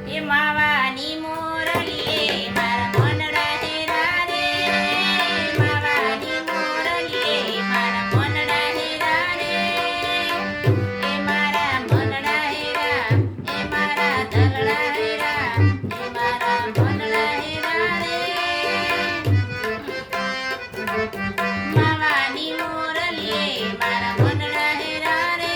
એ માવાની મોરલીએ મારા મનડા હેરા રે માવાની મોરલીએ મારા મનડા હેરા રે એ મારા મનડા હેરા એ મારા દલડા હેરા એ મારા મનડા હેરા રે માવાની મોરલીએ મારા મનડા હેરા રે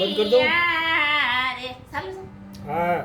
બંધ કર દો. હા.